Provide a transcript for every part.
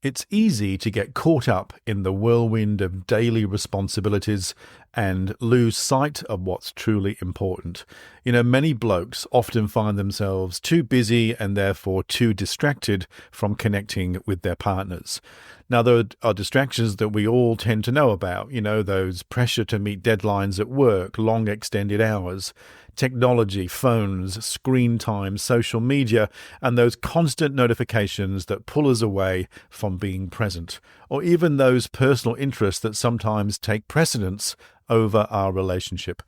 It's easy to get caught up in the whirlwind of daily responsibilities and lose sight of what's truly important. Many blokes often find themselves too busy and therefore too distracted from connecting with their partners. Now, there are distractions that we all tend to know about, those pressure to meet deadlines at work, long extended hours, technology, phones, screen time, social media, and those constant notifications that pull us away from being present, or even those personal interests that sometimes take precedence over our relationship.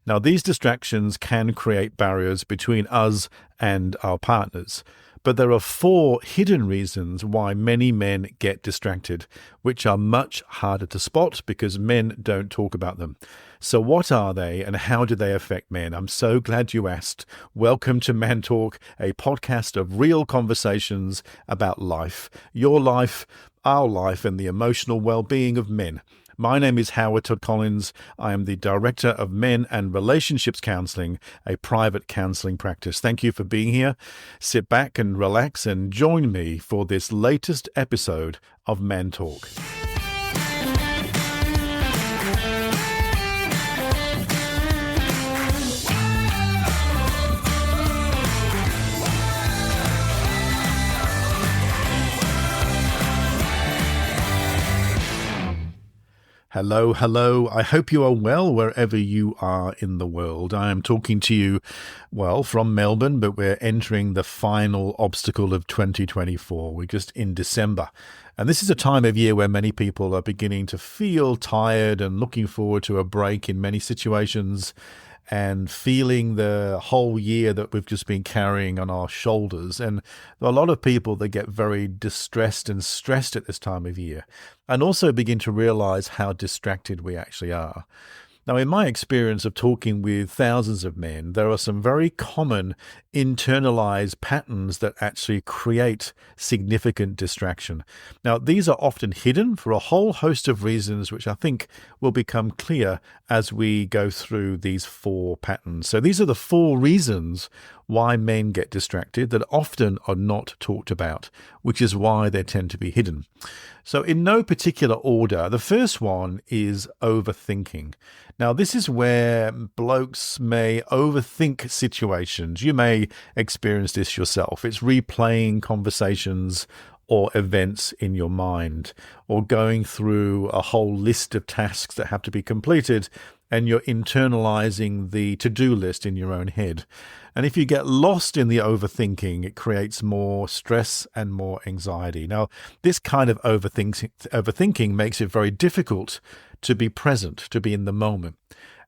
Now, these distractions can create barriers between us and our partners. But there are 4 hidden reasons why many men get distracted, which are much harder to spot because men don't talk about them. So what are they and how do they affect men? I'm so glad you asked. Welcome to Man Talk, a podcast of real conversations about life, your life, our life, and the emotional well-being of men. My name is Todd-Collins. I am the Director of Men and Relationships Counselling, a private counselling practice. Thank you for being here. Sit back and relax and join me for this latest episode of Man Talk. Hello. I hope you are well wherever you are in the world. I am talking to you, from Melbourne, but we're entering the final obstacle of 2024. We're just in December. And this is a time of year where many people are beginning to feel tired and looking forward to a break in many situations and feeling the whole year that we've just been carrying on our shoulders. And there are a lot of people that get very distressed and stressed at this time of year and also begin to realize how distracted we actually are. Now, in my experience of talking with thousands of men, there are some very common internalized patterns that actually create significant distraction. Now, these are often hidden for a whole host of reasons, which I think will become clear as we go through these 4 patterns. So these are the 4 reasons why men get distracted that often are not talked about, which is why they tend to be hidden. So in no particular order, the first one is overthinking. Now, this is where blokes may overthink situations. You may experience this yourself. It's replaying conversations or events in your mind, or going through a whole list of tasks that have to be completed, and you're internalizing the to-do list in your own head. And if you get lost in the overthinking, it creates more stress and more anxiety. Now, this kind of overthinking makes it very difficult to be present, to be in the moment.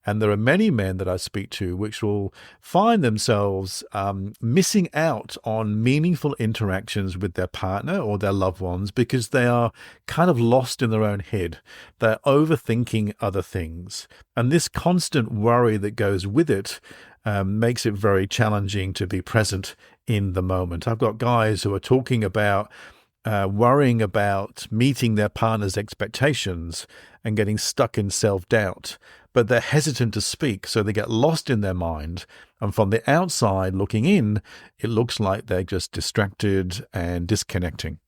And there are many men that I speak to which will find themselves missing out on meaningful interactions with their partner or their loved ones because they are kind of lost in their own head. They're overthinking other things. And this constant worry that goes with it makes it very challenging to be present in the moment. I've got guys who are talking about worrying about meeting their partner's expectations and getting stuck in self-doubt, but they're hesitant to speak, so they get lost in their mind. And from the outside looking in, it looks like they're just distracted and disconnecting.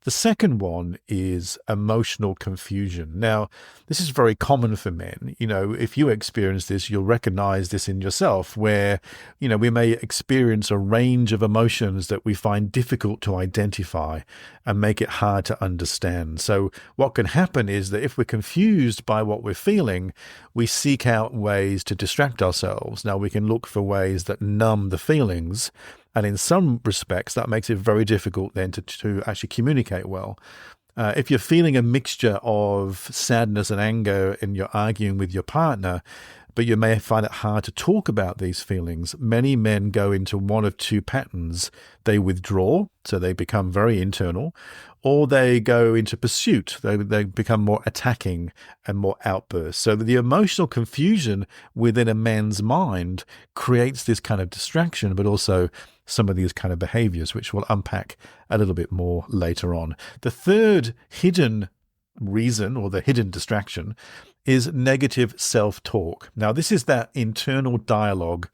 The second one is emotional confusion. Now, this is very common for men. If you experience this, you'll recognize this in yourself, where, we may experience a range of emotions that we find difficult to identify and make it hard to understand. So what can happen is that if we're confused by what we're feeling, we seek out ways to distract ourselves. Now, we can look for ways that numb the feelings. And in some respects, that makes it very difficult then to actually communicate well. If you're feeling a mixture of sadness and anger and you're arguing with your partner, but you may find it hard to talk about these feelings, many men go into one of 2 patterns. They withdraw, so they become very internal, or they go into pursuit. They become more attacking and more outbursts. So the emotional confusion within a man's mind creates this kind of distraction, but also some of these kind of behaviors, which we'll unpack a little bit more later on. The third hidden reason, or the hidden distraction, is negative self-talk. Now, this is that internal dialogue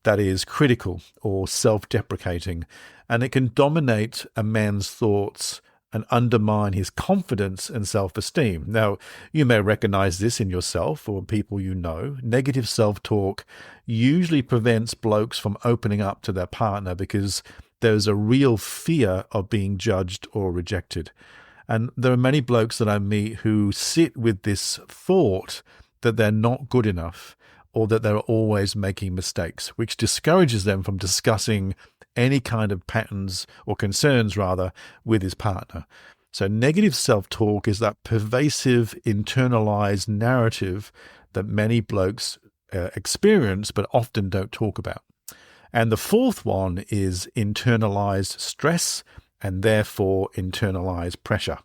that is critical or self-deprecating, and it can dominate a man's thoughts and undermine his confidence and self-esteem. Now, you may recognize this in yourself or people you know. Negative self-talk usually prevents blokes from opening up to their partner because there's a real fear of being judged or rejected. And there are many blokes that I meet who sit with this thought that they're not good enough or that they're always making mistakes, which discourages them from discussing any kind of patterns or concerns, rather, with his partner. So negative self-talk is that pervasive, internalized narrative that many blokes experience but often don't talk about. And the fourth one is internalized stress and therefore internalized pressure.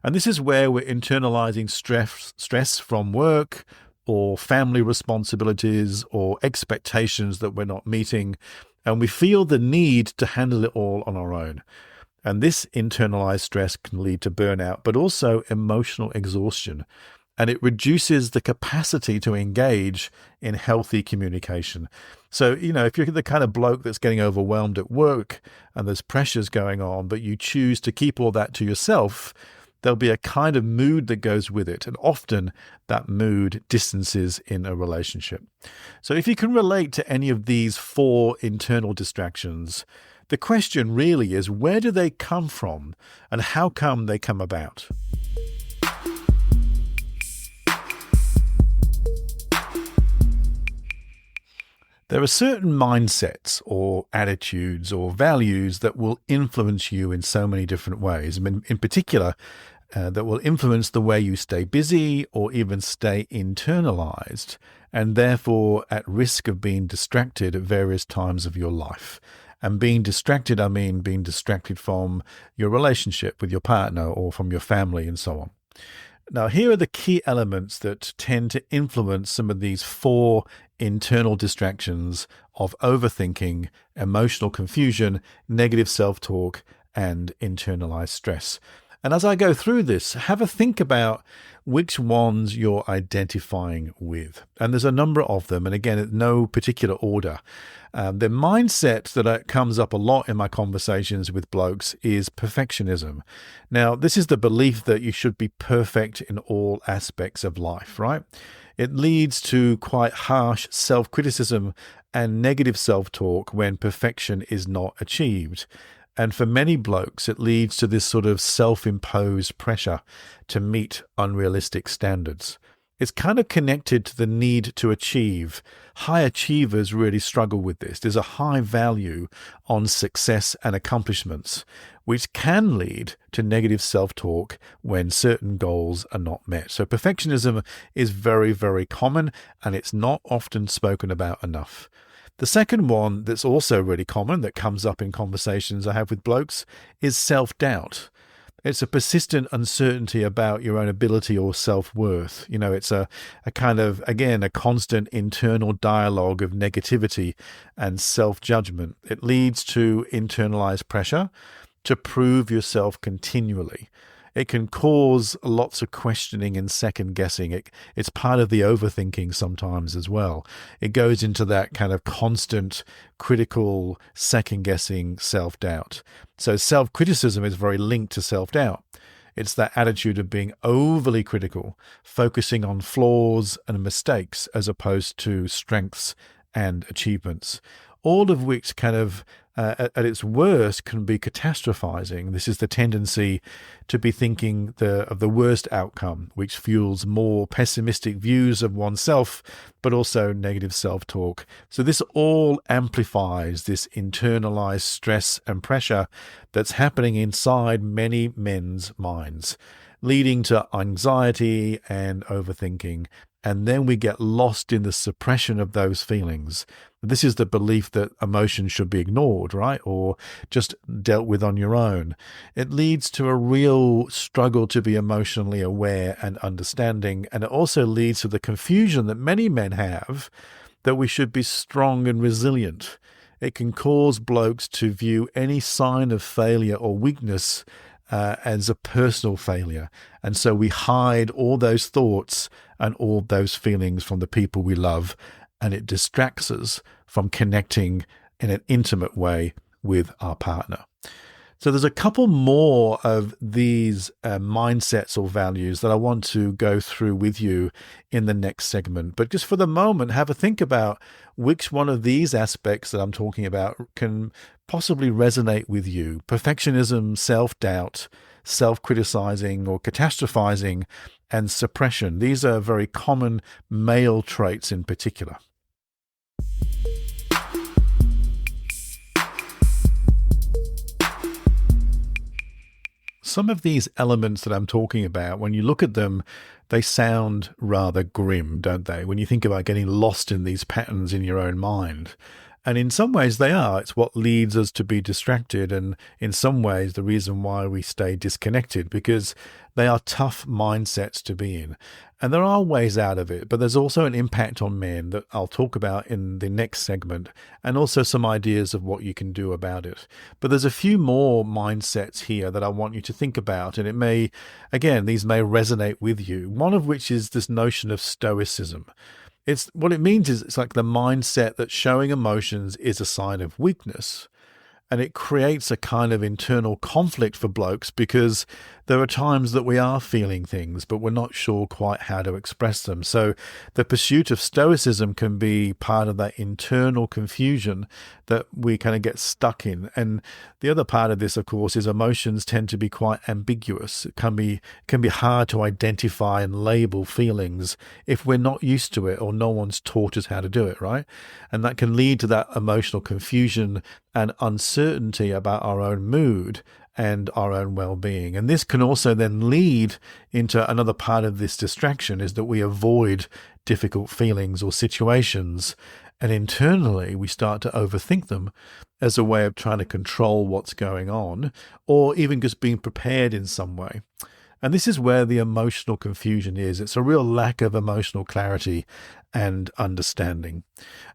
And this is where we're internalizing stress from work or family responsibilities or expectations that we're not meeting, and we feel the need to handle it all on our own. And this internalized stress can lead to burnout, but also emotional exhaustion. And it reduces the capacity to engage in healthy communication. So, if you're the kind of bloke that's getting overwhelmed at work and there's pressures going on, but you choose to keep all that to yourself, there'll be a kind of mood that goes with it. And often that mood distances in a relationship. So if you can relate to any of these 4 internal distractions, the question really is, where do they come from and how come they come about? There are certain mindsets or attitudes or values that will influence you in so many different ways. I mean, in particular, that will influence the way you stay busy or even stay internalized and therefore at risk of being distracted at various times of your life. And being distracted, I mean being distracted from your relationship with your partner or from your family and so on. Now, here are the key elements that tend to influence some of these 4 internal distractions of overthinking, emotional confusion, negative self-talk, and internalized stress. And as I go through this, have a think about which ones you're identifying with. And there's a number of them. And again, in no particular order. The mindset that comes up a lot in my conversations with blokes is perfectionism. Now, this is the belief that you should be perfect in all aspects of life, right? It leads to quite harsh self-criticism and negative self-talk when perfection is not achieved. And for many blokes, it leads to this sort of self-imposed pressure to meet unrealistic standards. It's kind of connected to the need to achieve. High achievers really struggle with this. There's a high value on success and accomplishments, which can lead to negative self-talk when certain goals are not met. So perfectionism is very, very common, and it's not often spoken about enough. The second one that's also really common that comes up in conversations I have with blokes is self-doubt. It's a persistent uncertainty about your own ability or self-worth. It's a kind of, again, a constant internal dialogue of negativity and self-judgment. It leads to internalized pressure to prove yourself continually. It can cause lots of questioning and second guessing. It's part of the overthinking sometimes as well. It goes into that kind of constant critical second guessing self-doubt. So self-criticism is very linked to self-doubt. It's that attitude of being overly critical, focusing on flaws and mistakes as opposed to strengths and achievements, all of which kind of at its worst can be catastrophizing. This is the tendency to be thinking of the worst outcome, which fuels more pessimistic views of oneself, but also negative self-talk. So this all amplifies this internalized stress and pressure that's happening inside many men's minds, leading to anxiety and overthinking. And then we get lost in the suppression of those feelings. This is the belief that emotions should be ignored, right? Or just dealt with on your own. It leads to a real struggle to be emotionally aware and understanding. And it also leads to the confusion that many men have that we should be strong and resilient. It can cause blokes to view any sign of failure or weakness as a personal failure. And so we hide all those thoughts and all those feelings from the people we love, and it distracts us from connecting in an intimate way with our partner. So there's a couple more of these mindsets or values that I want to go through with you in the next segment. But just for the moment, have a think about which one of these aspects that I'm talking about can possibly resonate with you. Perfectionism, self-doubt, self-criticizing or catastrophizing, and suppression. These are very common male traits in particular. Some of these elements that I'm talking about, when you look at them, they sound rather grim, don't they? When you think about getting lost in these patterns in your own mind. And in some ways they are. It's what leads us to be distracted, and in some ways the reason why we stay disconnected, because they are tough mindsets to be in. And there are ways out of it, but there's also an impact on men that I'll talk about in the next segment, and also some ideas of what you can do about it. But there's a few more mindsets here that I want you to think about, and these may resonate with you. One of which is this notion of stoicism. What it means is it's like the mindset that showing emotions is a sign of weakness. And it creates a kind of internal conflict for blokes, because there are times that we are feeling things, but we're not sure quite how to express them. So the pursuit of stoicism can be part of that internal confusion that we kind of get stuck in. And the other part of this, of course, is emotions tend to be quite ambiguous. It can be hard to identify and label feelings if we're not used to it or no one's taught us how to do it, right? And that can lead to that emotional confusion and uncertainty about our own mood and our own well-being. And this can also then lead into another part of this distraction, is that we avoid difficult feelings or situations, and internally we start to overthink them as a way of trying to control what's going on, or even just being prepared in some way. And this is where the emotional confusion is. It's a real lack of emotional clarity and understanding.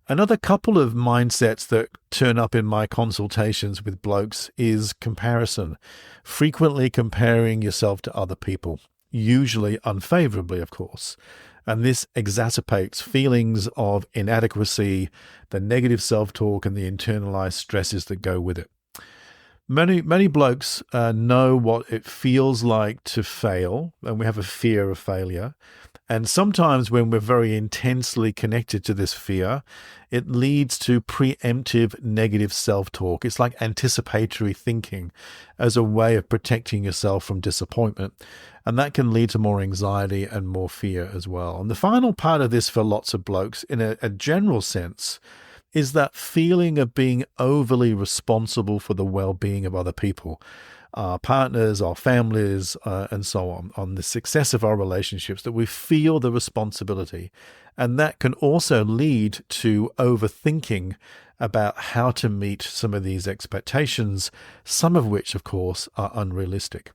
Another couple of mindsets that turn up in my consultations with blokes is comparison. Frequently comparing yourself to other people, usually unfavorably, of course. And this exacerbates feelings of inadequacy, the negative self-talk, and the internalized stresses that go with it. Many blokes know what it feels like to fail, and we have a fear of failure. And sometimes when we're very intensely connected to this fear, it leads to preemptive negative self-talk. It's like anticipatory thinking as a way of protecting yourself from disappointment. And that can lead to more anxiety and more fear as well. And the final part of this for lots of blokes, in a general sense, is that feeling of being overly responsible for the well-being of other people, our partners, our families, and so on the success of our relationships, that we feel the responsibility. And that can also lead to overthinking about how to meet some of these expectations, some of which, of course, are unrealistic.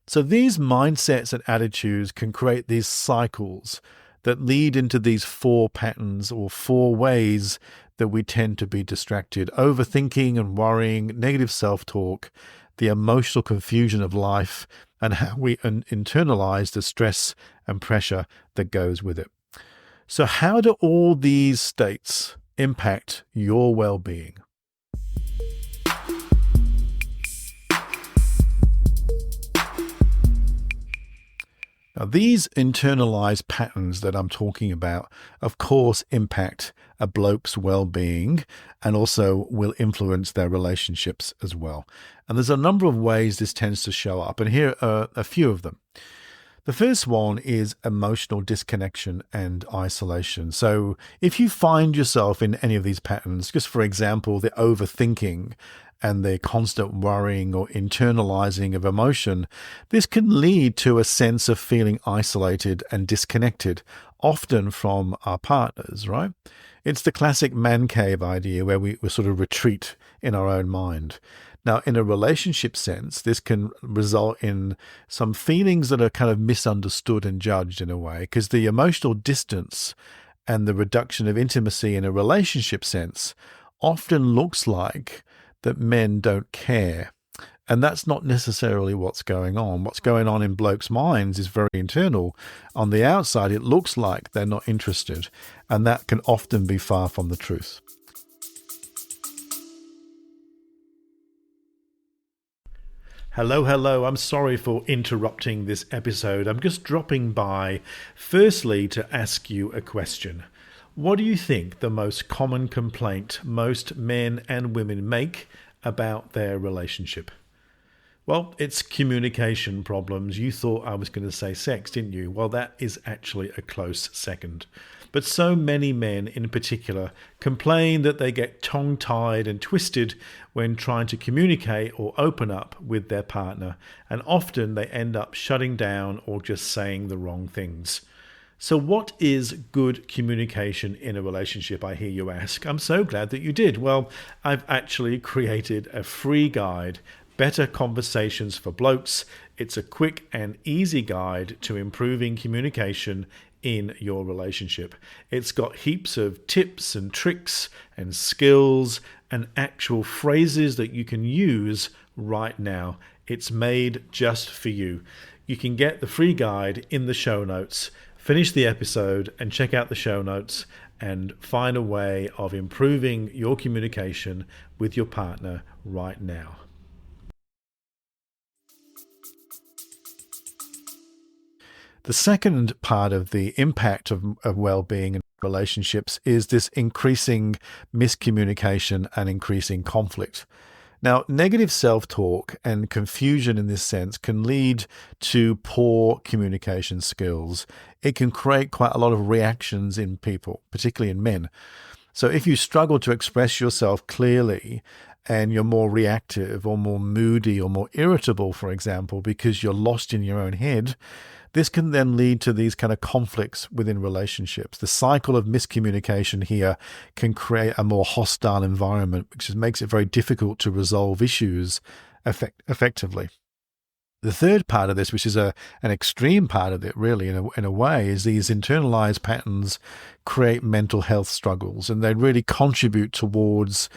So these mindsets and attitudes can create these cycles that lead into these 4 patterns or 4 ways that we tend to be distracted: overthinking and worrying, negative self-talk, the emotional confusion of life, and how we internalize the stress and pressure that goes with it. So how do all these states impact your well-being? Now, these internalized patterns that I'm talking about, of course, impact a bloke's well-being and also will influence their relationships as well. And there's a number of ways this tends to show up, and here are a few of them. The first one is emotional disconnection and isolation. So if you find yourself in any of these patterns, just for example, the overthinking and the constant worrying or internalizing of emotion, this can lead to a sense of feeling isolated and disconnected, often from our partners, right? It's the classic man cave idea where we sort of retreat in our own mind. Now, in a relationship sense, this can result in some feelings that are kind of misunderstood and judged in a way, because the emotional distance and the reduction of intimacy in a relationship sense often looks like that men don't care. And that's not necessarily what's going on. What's going on in blokes' minds is very internal. On the outside, it looks like they're not interested, and that can often be far from the truth. Hello, hello. I'm sorry for interrupting this episode. I'm just dropping by, firstly, to ask you a question. What do you think the most common complaint most men and women make about their relationship? Well, it's communication problems. You thought I was going to say sex, didn't you? Well, that is actually a close second. But so many men in particular complain that they get tongue-tied and twisted when trying to communicate or open up with their partner, and often they end up shutting down or just saying the wrong things. So what is good communication in a relationship, I hear you ask? I'm so glad that you did. Well, I've actually created a free guide, Better Conversations for Blokes. It's a quick and easy guide to improving communication in your relationship. It's got heaps of tips and tricks and skills and actual phrases that you can use right now. It's made just for you. You can get the free guide in the show notes. Finish the episode and check out the show notes and find a way of improving your communication with your partner right now. The second part of the impact of well-being in relationships is this increasing miscommunication and increasing conflict. Now, negative self-talk and confusion in this sense can lead to poor communication skills. It can create quite a lot of reactions in people, particularly in men. So if you struggle to express yourself clearly and you're more reactive or more moody or more irritable, for example, because you're lost in your own head, this can then lead to these kind of conflicts within relationships. The cycle of miscommunication here can create a more hostile environment, which makes it very difficult to resolve issues effectively. The third part of this, which is an extreme part of it really in a way, is these internalized patterns create mental health struggles, and they really contribute towards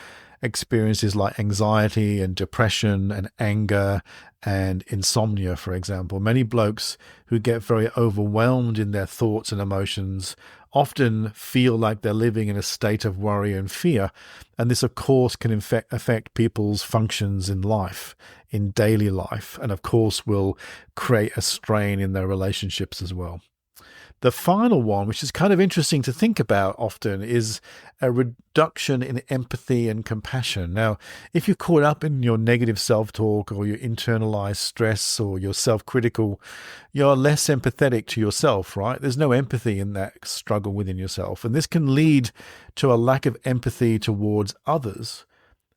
experiences like anxiety and depression and anger and insomnia, for example. Many blokes who get very overwhelmed in their thoughts and emotions often feel like they're living in a state of worry and fear. And this, of course, can affect people's functions in life, in daily life, and of course will create a strain in their relationships as well. The final one, which is kind of interesting to think about often, is a reduction in empathy and compassion. Now, if you're caught up in your negative self-talk or your internalized stress or you're self-critical, you're less empathetic to yourself, right? There's no empathy in that struggle within yourself. And this can lead to a lack of empathy towards others.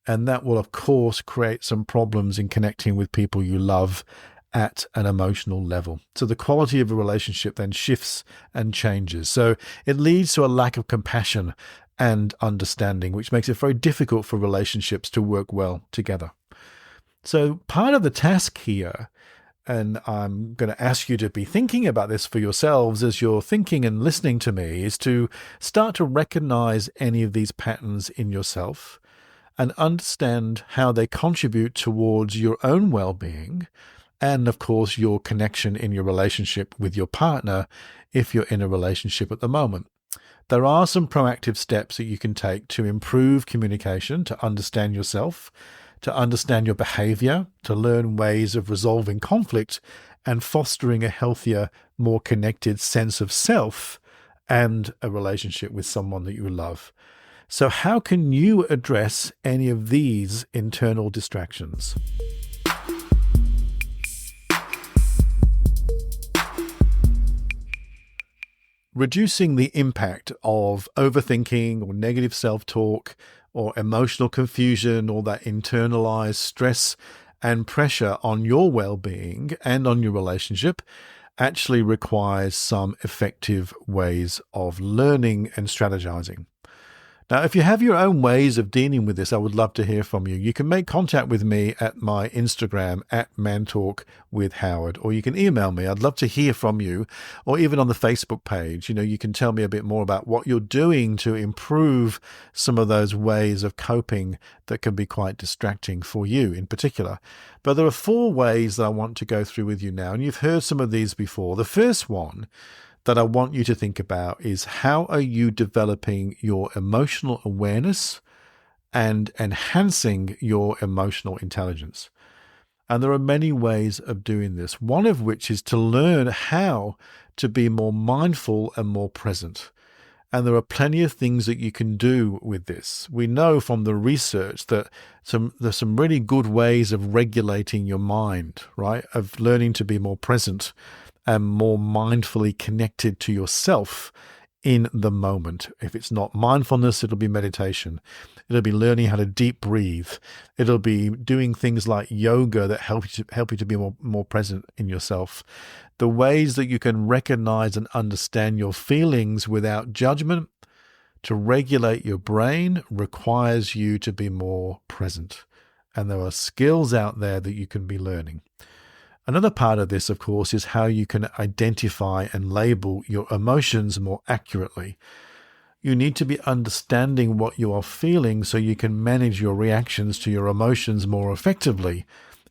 And that will, of course, create some problems in connecting with people you love at an emotional level. So the quality of a relationship then shifts and changes. So it leads to a lack of compassion and understanding, which makes it very difficult for relationships to work well together. So part of the task here, and I'm going to ask you to be thinking about this for yourselves as you're thinking and listening to me, is to start to recognize any of these patterns in yourself and understand how they contribute towards your own well-being and, of course, your connection in your relationship with your partner if you're in a relationship at the moment. There are some proactive steps that you can take to improve communication, to understand yourself, to understand your behavior, to learn ways of resolving conflict and fostering a healthier, more connected sense of self and a relationship with someone that you love. So how can you address any of these internal distractions? Reducing the impact of overthinking or negative self-talk or emotional confusion or that internalized stress and pressure on your well-being and on your relationship actually requires some effective ways of learning and strategizing. Now, if you have your own ways of dealing with this, I would love to hear from you. You can make contact with me at my Instagram at mantalkwithhoward, or you can email me. I'd love to hear from you, or even on the Facebook page. You can tell me a bit more about what you're doing to improve some of those ways of coping that can be quite distracting for you in particular. But there are 4 ways that I want to go through with you now, and you've heard some of these before. The first one that I want you to think about is, how are you developing your emotional awareness and enhancing your emotional intelligence? And there are many ways of doing this, one of which is to learn how to be more mindful and more present. And there are plenty of things that you can do with this. We know from the research that there's some really good ways of regulating your mind, right? Of learning to be more present and more mindfully connected to yourself in the moment. If it's not mindfulness, it'll be meditation. It'll be learning how to deep breathe. It'll be doing things like yoga that help you to be more present in yourself. The ways that you can recognize and understand your feelings without judgment, to regulate your brain, requires you to be more present. And there are skills out there that you can be learning. Another part of this, of course, is how you can identify and label your emotions more accurately. You need to be understanding what you are feeling so you can manage your reactions to your emotions more effectively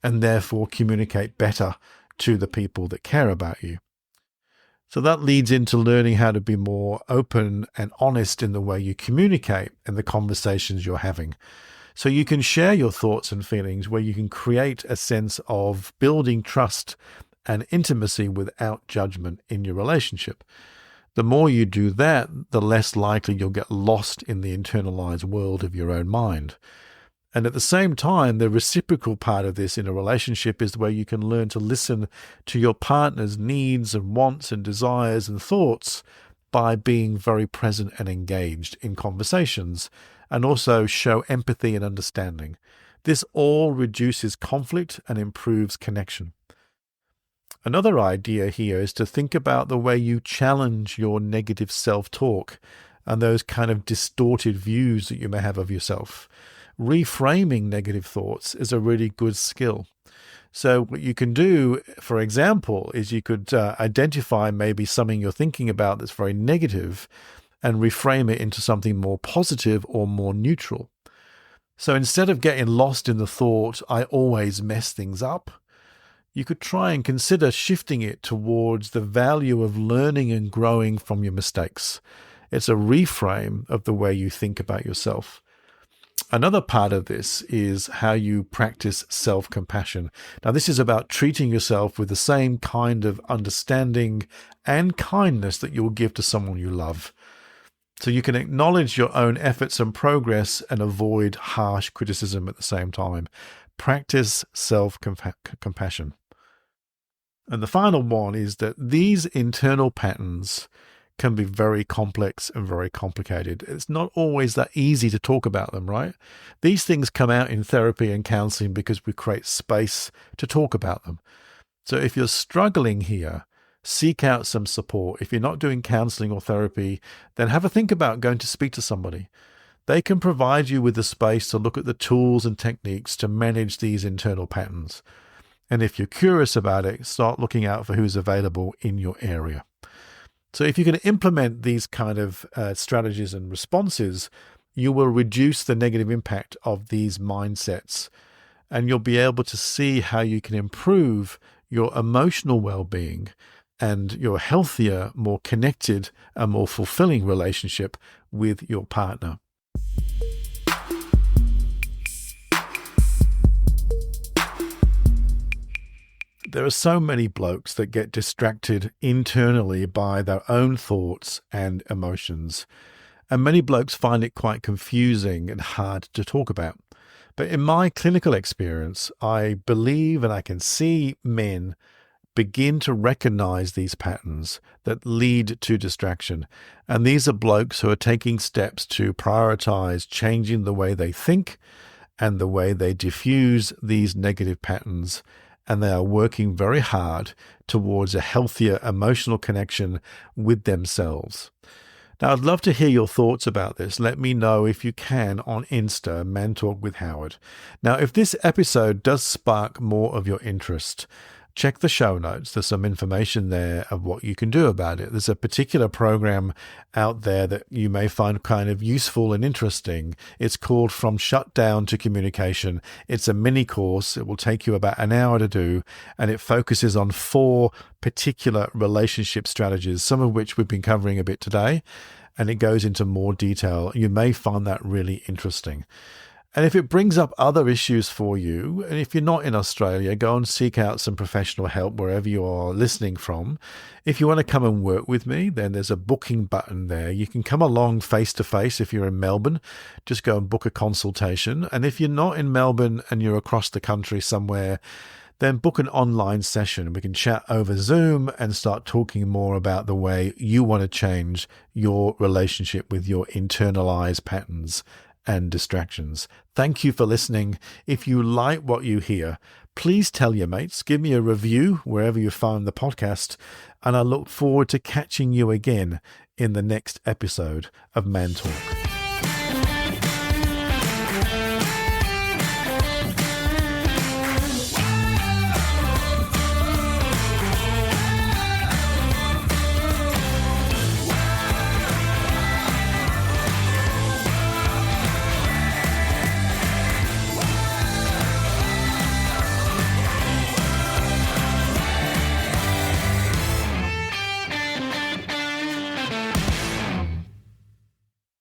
and therefore communicate better to the people that care about you. So that leads into learning how to be more open and honest in the way you communicate in the conversations you're having. So you can share your thoughts and feelings where you can create a sense of building trust and intimacy without judgment in your relationship. The more you do that, the less likely you'll get lost in the internalized world of your own mind. And at the same time, the reciprocal part of this in a relationship is where you can learn to listen to your partner's needs and wants and desires and thoughts by being very present and engaged in conversations, and also show empathy and understanding. This all reduces conflict and improves connection. Another idea here is to think about the way you challenge your negative self-talk and those kind of distorted views that you may have of yourself. Reframing negative thoughts is a really good skill. So what you can do, for example, is you could identify maybe something you're thinking about that's very negative and reframe it into something more positive or more neutral. So instead of getting lost in the thought, I always mess things up, you could try and consider shifting it towards the value of learning and growing from your mistakes. It's a reframe of the way you think about yourself. Another part of this is how you practice self-compassion. Now, this is about treating yourself with the same kind of understanding and kindness that you'll give to someone you love. So you can acknowledge your own efforts and progress and avoid harsh criticism at the same time. Practice self-compassion. And the final one is that these internal patterns can be very complex and very complicated. It's not always that easy to talk about them, right? These things come out in therapy and counseling because we create space to talk about them. So if you're struggling here, seek out some support. If you're not doing counseling or therapy, then have a think about going to speak to somebody. They can provide you with the space to look at the tools and techniques to manage these internal patterns. And if you're curious about it, start looking out for who's available in your area. So if you can implement these kind of strategies and responses, you will reduce the negative impact of these mindsets, and you'll be able to see how you can improve your emotional well-being and your healthier, more connected, and more fulfilling relationship with your partner. There are so many blokes that get distracted internally by their own thoughts and emotions, and many blokes find it quite confusing and hard to talk about. But in my clinical experience, I believe and I can see men begin to recognize these patterns that lead to distraction. And these are blokes who are taking steps to prioritize changing the way they think and the way they diffuse these negative patterns. And they are working very hard towards a healthier emotional connection with themselves. Now, I'd love to hear your thoughts about this. Let me know if you can on Insta, Man Talk with Howard. Now, if this episode does spark more of your interest, check the show notes. There's some information there of what you can do about it. There's a particular program out there that you may find kind of useful and interesting. It's called From Shutdown to Communication. It's a mini course. It will take you about an hour to do, and it focuses on 4 particular relationship strategies, some of which we've been covering a bit today, and it goes into more detail. You may find that really interesting. And if it brings up other issues for you, and if you're not in Australia, go and seek out some professional help wherever you are listening from. If you want to come and work with me, then there's a booking button there. You can come along face to face if you're in Melbourne. Just go and book a consultation. And if you're not in Melbourne and you're across the country somewhere, then book an online session. We can chat over Zoom and start talking more about the way you want to change your relationship with your internalized patterns and distractions. Thank you for listening. If you like what you hear, please tell your mates, give me a review wherever you find the podcast, and I look forward to catching you again in the next episode of Man Talk.